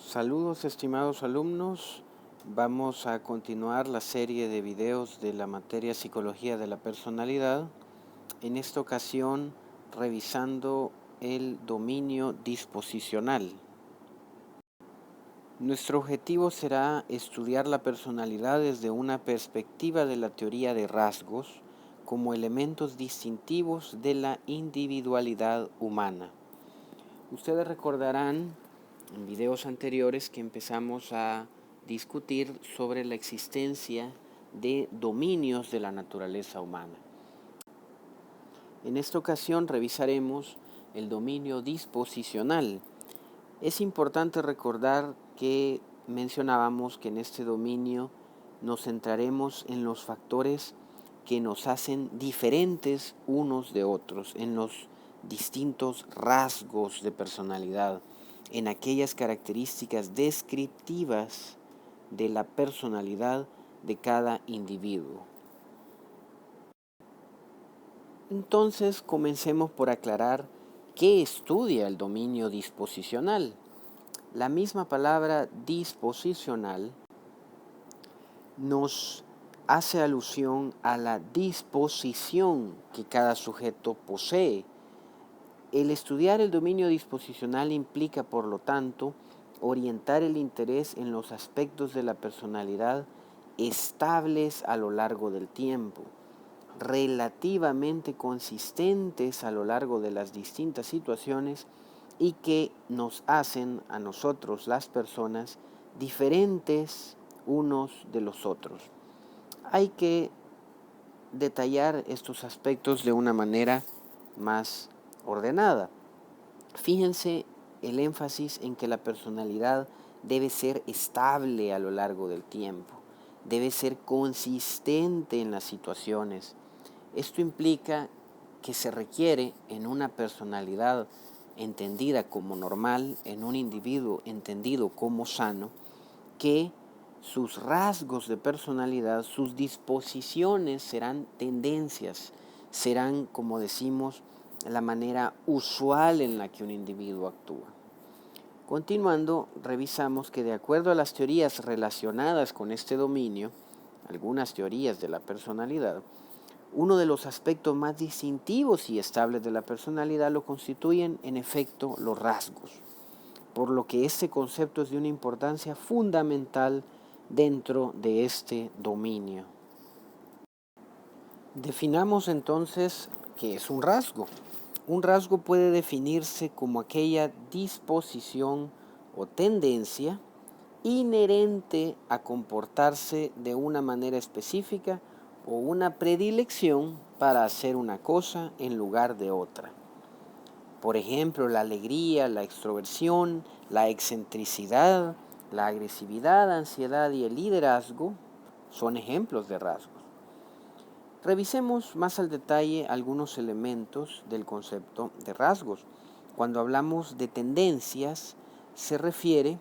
Saludos estimados alumnos, vamos a continuar la serie de videos de la materia Psicología de la Personalidad, en esta ocasión revisando el dominio disposicional. Nuestro objetivo será estudiar la personalidad desde una perspectiva de la teoría de rasgos como elementos distintivos de la individualidad humana. Ustedes recordarán en videos anteriores que empezamos a discutir sobre la existencia de dominios de la naturaleza humana. En esta ocasión revisaremos el dominio disposicional. Es importante recordar que mencionábamos que en este dominio nos centraremos en los factores que nos hacen diferentes unos de otros, en los distintos rasgos de personalidad, en aquellas características descriptivas de la personalidad de cada individuo. Entonces, comencemos por aclarar qué estudia el dominio disposicional. La misma palabra disposicional nos hace alusión a la disposición que cada sujeto posee. El estudiar el dominio disposicional implica, por lo tanto, orientar el interés en los aspectos de la personalidad estables a lo largo del tiempo, relativamente consistentes a lo largo de las distintas situaciones y que nos hacen a nosotros, las personas, diferentes unos de los otros. Hay que detallar estos aspectos de una manera más ordenada. Fíjense el énfasis en que la personalidad debe ser estable a lo largo del tiempo, debe ser consistente en las situaciones. Esto implica que se requiere en una personalidad entendida como normal, en un individuo entendido como sano, que sus rasgos de personalidad, sus disposiciones serán tendencias, serán, como decimos, la manera usual en la que un individuo actúa. Continuando, revisamos que de acuerdo a las teorías relacionadas con este dominio, algunas teorías de la personalidad, uno de los aspectos más distintivos y estables de la personalidad lo constituyen, en efecto, los rasgos, por lo que este concepto es de una importancia fundamental dentro de este dominio. Definamos entonces qué es un rasgo. Un rasgo puede definirse como aquella disposición o tendencia inherente a comportarse de una manera específica o una predilección para hacer una cosa en lugar de otra. Por ejemplo, la alegría, la extroversión, la excentricidad, la agresividad, ansiedad y el liderazgo son ejemplos de rasgos. Revisemos más al detalle algunos elementos del concepto de rasgos. Cuando hablamos de tendencias, se refiere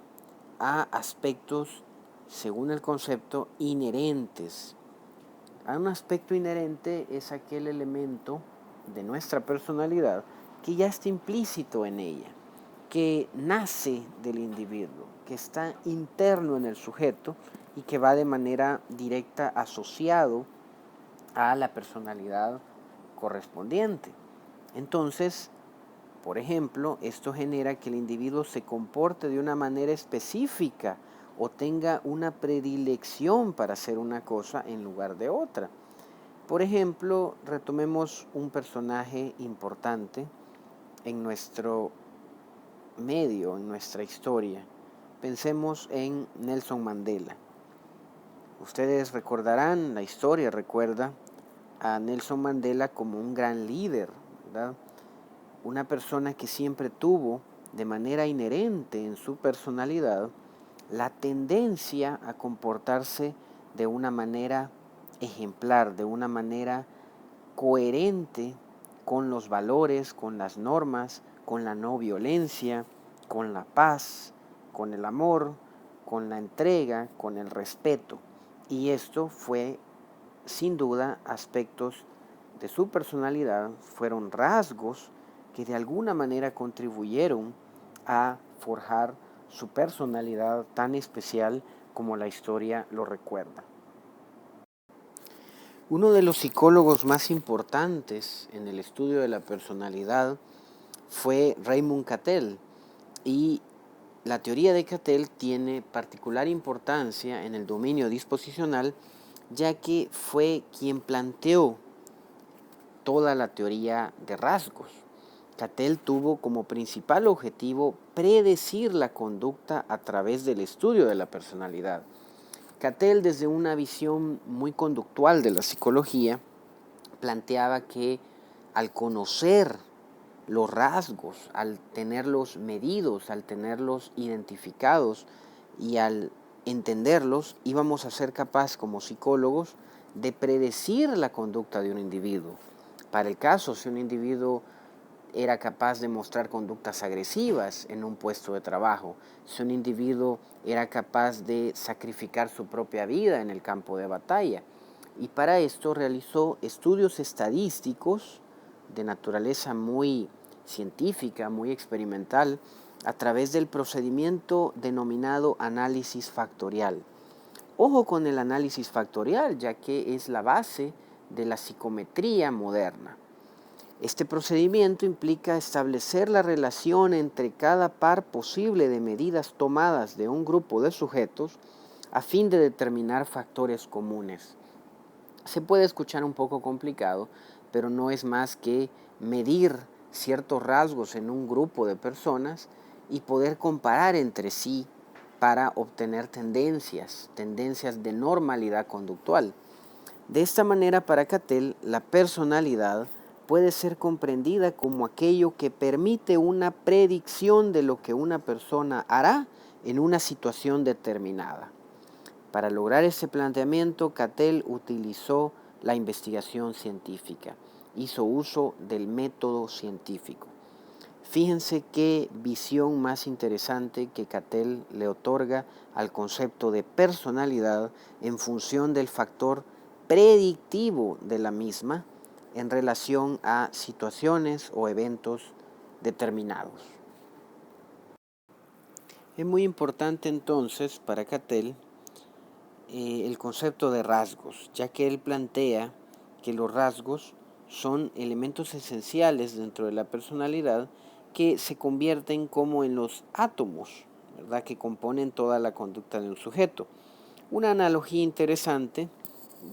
a aspectos, según el concepto, inherentes. A un aspecto inherente es aquel elemento de nuestra personalidad que ya está implícito en ella, que nace del individuo, que está interno en el sujeto y que va de manera directa asociado a la personalidad correspondiente. Entonces, por ejemplo, esto genera que el individuo se comporte de una manera específica o tenga una predilección para hacer una cosa en lugar de otra. Por ejemplo, retomemos un personaje importante en nuestro medio, en nuestra historia. Pensemos en Nelson Mandela. Ustedes recordarán, la historia recuerda a Nelson Mandela como un gran líder, ¿verdad? Una persona que siempre tuvo de manera inherente en su personalidad la tendencia a comportarse de una manera ejemplar, de una manera coherente con los valores, con las normas, con la no violencia, con la paz, con el amor, con la entrega, con el respeto. Y esto fue, sin duda, aspectos de su personalidad, fueron rasgos que de alguna manera contribuyeron a forjar su personalidad tan especial como la historia lo recuerda. Uno de los psicólogos más importantes en el estudio de la personalidad fue Raymond Cattell, y la teoría de Cattell tiene particular importancia en el dominio disposicional, ya que fue quien planteó toda la teoría de rasgos. Cattell tuvo como principal objetivo predecir la conducta a través del estudio de la personalidad. Cattell, desde una visión muy conductual de la psicología, planteaba que al conocer los rasgos, al tenerlos medidos, al tenerlos identificados y al entenderlos, íbamos a ser capaces como psicólogos de predecir la conducta de un individuo. Para el caso, si un individuo era capaz de mostrar conductas agresivas en un puesto de trabajo, si un individuo era capaz de sacrificar su propia vida en el campo de batalla. Y para esto realizó estudios estadísticos de naturaleza muy científica, muy experimental, a través del procedimiento denominado análisis factorial. Ojo con el análisis factorial, ya que es la base de la psicometría moderna. Este procedimiento implica establecer la relación entre cada par posible de medidas tomadas de un grupo de sujetos a fin de determinar factores comunes. Se puede escuchar un poco complicado, pero no es más que medir ciertos rasgos en un grupo de personas y poder comparar entre sí para obtener tendencias de normalidad conductual. De esta manera, para Cattell, la personalidad puede ser comprendida como aquello que permite una predicción de lo que una persona hará en una situación determinada. Para lograr ese planteamiento, Cattell utilizó la investigación científica, hizo uso del método científico. Fíjense qué visión más interesante que Cattell le otorga al concepto de personalidad en función del factor predictivo de la misma en relación a situaciones o eventos determinados. Es muy importante entonces para Cattell el concepto de rasgos, ya que él plantea que los rasgos son elementos esenciales dentro de la personalidad que se convierten como en los átomos, ¿verdad?, que componen toda la conducta de un sujeto. Una analogía interesante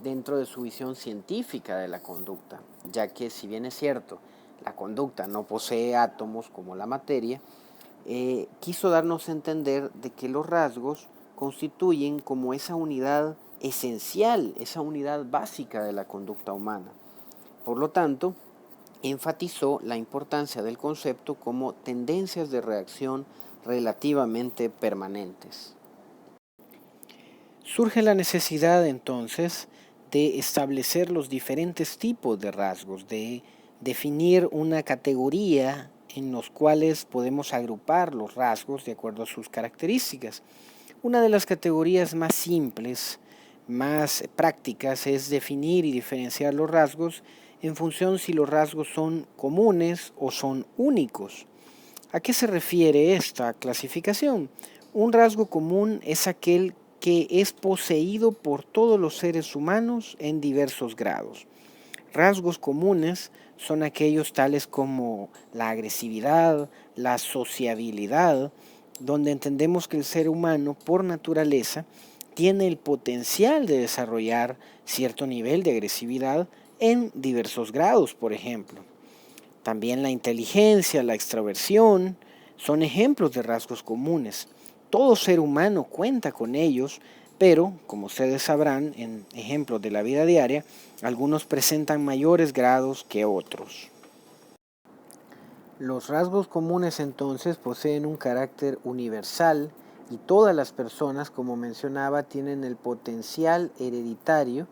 dentro de su visión científica de la conducta, ya que si bien es cierto, la conducta no posee átomos como la materia, quiso darnos a entender de que los rasgos constituyen como esa unidad esencial, esa unidad básica de la conducta humana. Por lo tanto, enfatizó la importancia del concepto como tendencias de reacción relativamente permanentes. Surge la necesidad entonces de establecer los diferentes tipos de rasgos, de definir una categoría en los cuales podemos agrupar los rasgos de acuerdo a sus características. Una de las categorías más simples, más prácticas, es definir y diferenciar los rasgos en función si los rasgos son comunes o son únicos. ¿A qué se refiere esta clasificación? Un rasgo común es aquel que es poseído por todos los seres humanos en diversos grados. Rasgos comunes son aquellos tales como la agresividad, la sociabilidad, donde entendemos que el ser humano por naturaleza tiene el potencial de desarrollar cierto nivel de agresividad en diversos grados, por ejemplo. También la inteligencia, la extroversión, son ejemplos de rasgos comunes. Todo ser humano cuenta con ellos, pero, como ustedes sabrán, en ejemplos de la vida diaria, algunos presentan mayores grados que otros. Los rasgos comunes entonces poseen un carácter universal y todas las personas, como mencionaba, tienen el potencial hereditario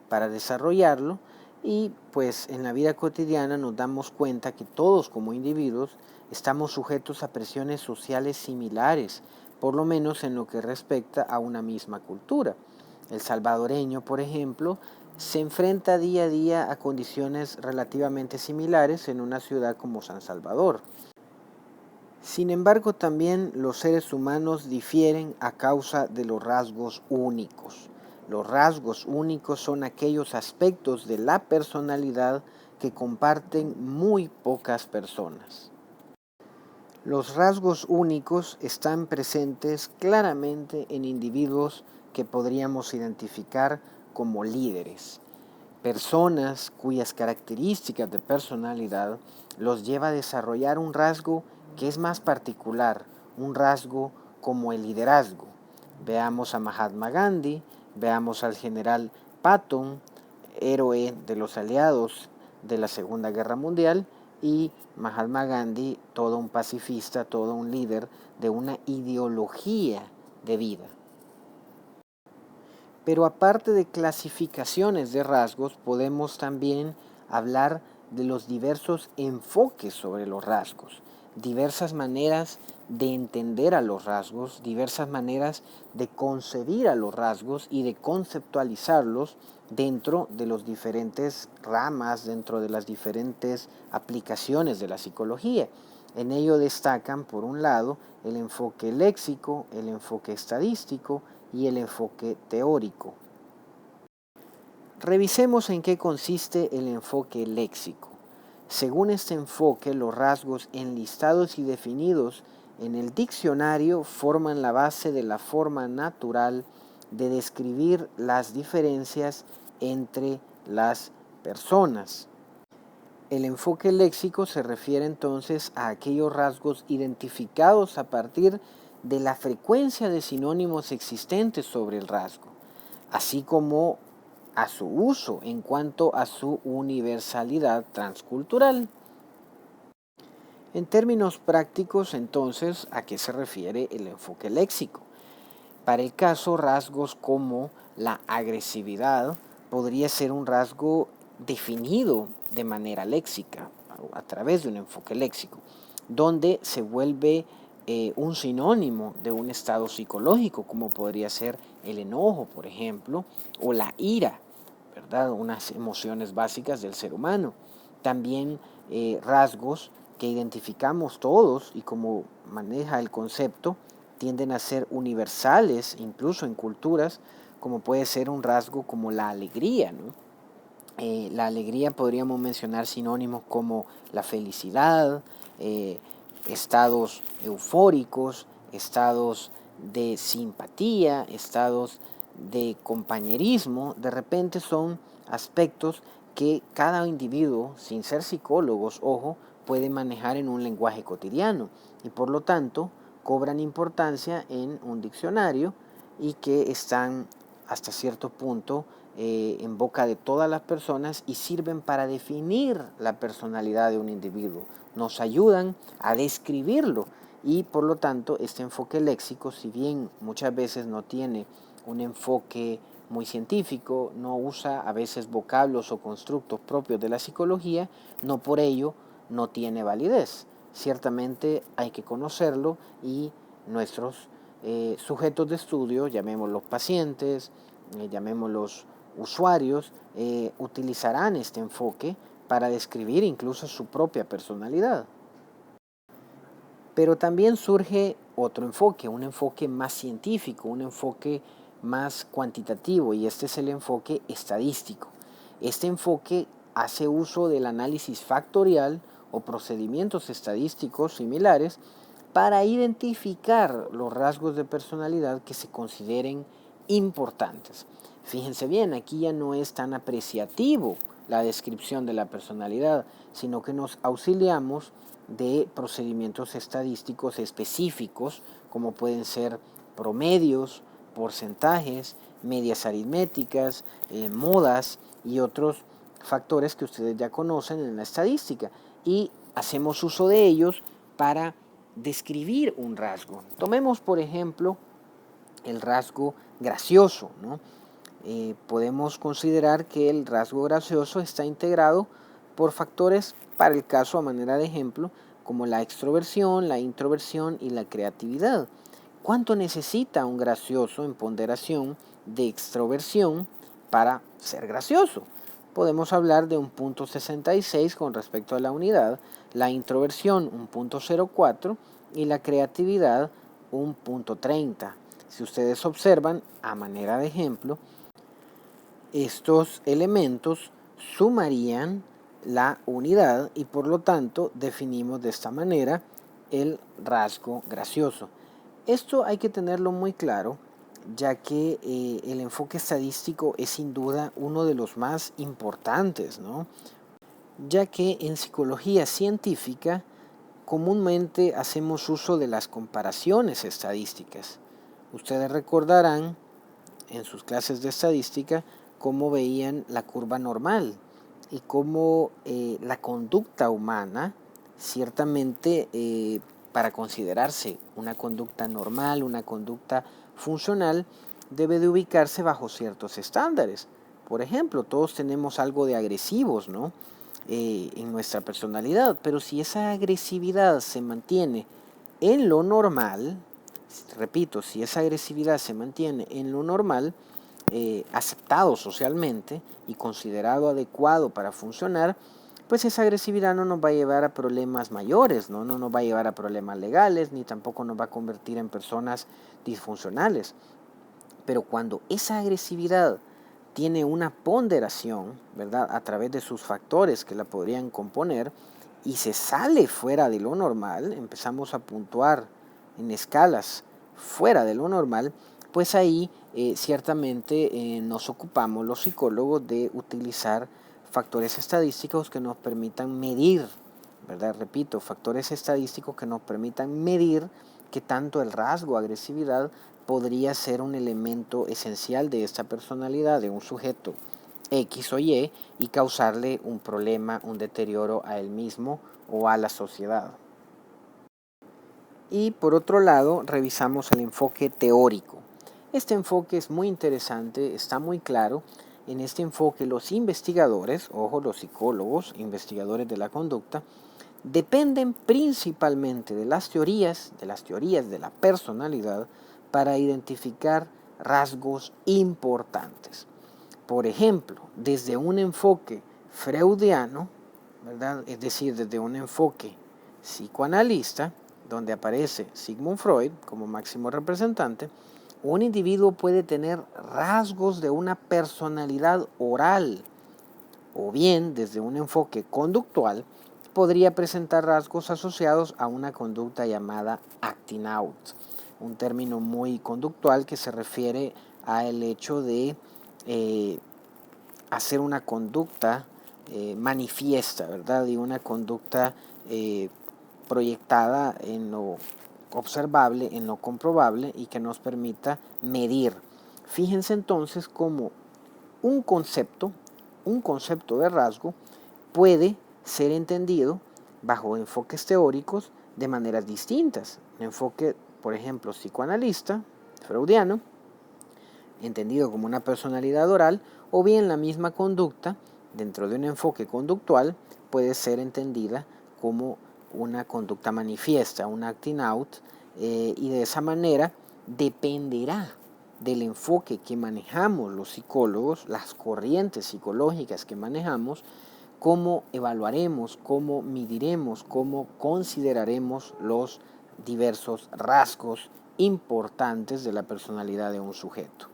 para desarrollarlo, y pues en la vida cotidiana nos damos cuenta que todos como individuos estamos sujetos a presiones sociales similares, por lo menos en lo que respecta a una misma cultura. El salvadoreño, por ejemplo, se enfrenta día a día a condiciones relativamente similares en una ciudad como San Salvador. Sin embargo, también los seres humanos difieren a causa de los rasgos únicos. Los rasgos únicos son aquellos aspectos de la personalidad que comparten muy pocas personas. Los rasgos únicos están presentes claramente en individuos que podríamos identificar como líderes, personas cuyas características de personalidad los lleva a desarrollar un rasgo que es más particular, un rasgo como el liderazgo. Veamos a Mahatma Gandhi, veamos al general Patton, héroe de los aliados de la Segunda Guerra Mundial, y Mahatma Gandhi, todo un pacifista, todo un líder de una ideología de vida. Pero aparte de clasificaciones de rasgos, podemos también hablar de los diversos enfoques sobre los rasgos, diversas maneras de entender a los rasgos, diversas maneras de concebir a los rasgos y de conceptualizarlos dentro de las diferentes ramas, dentro de las diferentes aplicaciones de la psicología. En ello destacan, por un lado, el enfoque léxico, el enfoque estadístico y el enfoque teórico. Revisemos en qué consiste el enfoque léxico. Según este enfoque, los rasgos enlistados y definidos en el diccionario forman la base de la forma natural de describir las diferencias entre las personas. El enfoque léxico se refiere entonces a aquellos rasgos identificados a partir de la frecuencia de sinónimos existentes sobre el rasgo, así como a su uso en cuanto a su universalidad transcultural. En términos prácticos, entonces, ¿a qué se refiere el enfoque léxico? Para el caso, rasgos como la agresividad podría ser un rasgo definido de manera léxica, a través de un enfoque léxico, donde se vuelve un sinónimo de un estado psicológico, como podría ser el enojo, por ejemplo, o la ira, ¿verdad? Unas emociones básicas del ser humano. También rasgos que identificamos todos y como maneja el concepto, tienden a ser universales, incluso en culturas, como puede ser un rasgo como la alegría, ¿no? La alegría podríamos mencionar sinónimos como la felicidad, estados eufóricos, estados de simpatía, estados de compañerismo. De repente son aspectos que cada individuo, sin ser psicólogos, ojo, puede manejar en un lenguaje cotidiano y por lo tanto cobran importancia en un diccionario y que están hasta cierto punto en boca de todas las personas y sirven para definir la personalidad de un individuo. Nos ayudan a describirlo y por lo tanto este enfoque léxico, si bien muchas veces no tiene un enfoque muy científico, no usa a veces vocablos o constructos propios de la psicología, no por ello no tiene validez. Ciertamente hay que conocerlo y nuestros sujetos de estudio, llamémoslos pacientes, llamémoslos usuarios, utilizarán este enfoque para describir incluso su propia personalidad. Pero también surge otro enfoque, un enfoque más científico, un enfoque más cuantitativo, y este es el enfoque estadístico. Este enfoque hace uso del análisis factorial o procedimientos estadísticos similares para identificar los rasgos de personalidad que se consideren importantes. Fíjense bien, aquí ya no es tan apreciativo la descripción de la personalidad, sino que nos auxiliamos de procedimientos estadísticos específicos, como pueden ser promedios, porcentajes, medias aritméticas, modas y otros factores que ustedes ya conocen en la estadística, y hacemos uso de ellos para describir un rasgo. Tomemos, por ejemplo, el rasgo gracioso, ¿no? Podemos considerar que el rasgo gracioso está integrado por factores, para el caso a manera de ejemplo, como la extroversión, la introversión y la creatividad. ¿Cuánto necesita un gracioso en ponderación de extroversión para ser gracioso? Podemos hablar de un punto 66 con respecto a la unidad, la introversión un punto 04 y la creatividad un punto 30. Si ustedes observan, a manera de ejemplo, estos elementos sumarían la unidad y por lo tanto definimos de esta manera el rasgo gracioso. Esto hay que tenerlo muy claro, ya que el enfoque estadístico es sin duda uno de los más importantes, ¿no? Ya que en psicología científica comúnmente hacemos uso de las comparaciones estadísticas. Ustedes recordarán en sus clases de estadística cómo veían la curva normal y cómo la conducta humana, ciertamente para considerarse una conducta normal, una conducta funcional, debe de ubicarse bajo ciertos estándares. Por ejemplo, todos tenemos algo de agresivos, ¿no? En nuestra personalidad, pero si esa agresividad se mantiene en lo normal, repito, si esa agresividad se mantiene en lo normal, aceptado socialmente y considerado adecuado para funcionar, pues esa agresividad no nos va a llevar a problemas mayores, ¿no? No nos va a llevar a problemas legales, ni tampoco nos va a convertir en personas disfuncionales. Pero cuando esa agresividad tiene una ponderación, ¿verdad? A través de sus factores que la podrían componer y se sale fuera de lo normal, empezamos a puntuar en escalas fuera de lo normal, pues ahí ciertamente nos ocupamos los psicólogos de utilizar factores estadísticos que nos permitan medir, ¿verdad? Repito, factores estadísticos que nos permitan medir que tanto el rasgo agresividad podría ser un elemento esencial de esta personalidad de un sujeto X o y causarle un problema, un deterioro a él mismo o a la sociedad. Y por otro lado, revisamos el enfoque teórico. Este enfoque es muy interesante, está muy claro. En este enfoque los investigadores, ojo, los psicólogos, investigadores de la conducta, dependen principalmente de las teorías de la personalidad para identificar rasgos importantes. Por ejemplo, desde un enfoque freudiano, ¿verdad? Es decir, desde un enfoque psicoanalista, donde aparece Sigmund Freud como máximo representante, un individuo puede tener rasgos de una personalidad oral, o bien desde un enfoque conductual, podría presentar rasgos asociados a una conducta llamada acting out, un término muy conductual que se refiere al hecho de hacer una conducta manifiesta, ¿verdad? Y una conducta proyectada en lo observable, en lo comprobable y que nos permita medir. Fíjense entonces cómo un concepto de rasgo puede ser entendido bajo enfoques teóricos de maneras distintas. Un enfoque, por ejemplo, psicoanalista, freudiano, entendido como una personalidad oral, o bien la misma conducta, dentro de un enfoque conductual, puede ser entendida como una conducta manifiesta, un acting out, y de esa manera dependerá del enfoque que manejamos los psicólogos, las corrientes psicológicas que manejamos, cómo evaluaremos, cómo mediremos, cómo consideraremos los diversos rasgos importantes de la personalidad de un sujeto.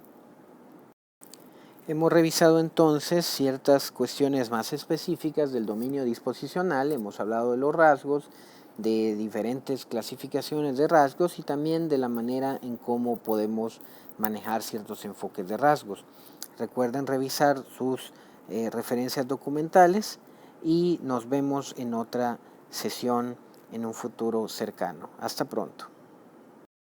Hemos revisado entonces ciertas cuestiones más específicas del dominio disposicional, hemos hablado de los rasgos, de diferentes clasificaciones de rasgos y también de la manera en cómo podemos manejar ciertos enfoques de rasgos. Recuerden revisar sus referencias documentales y nos vemos en otra sesión en un futuro cercano. Hasta pronto.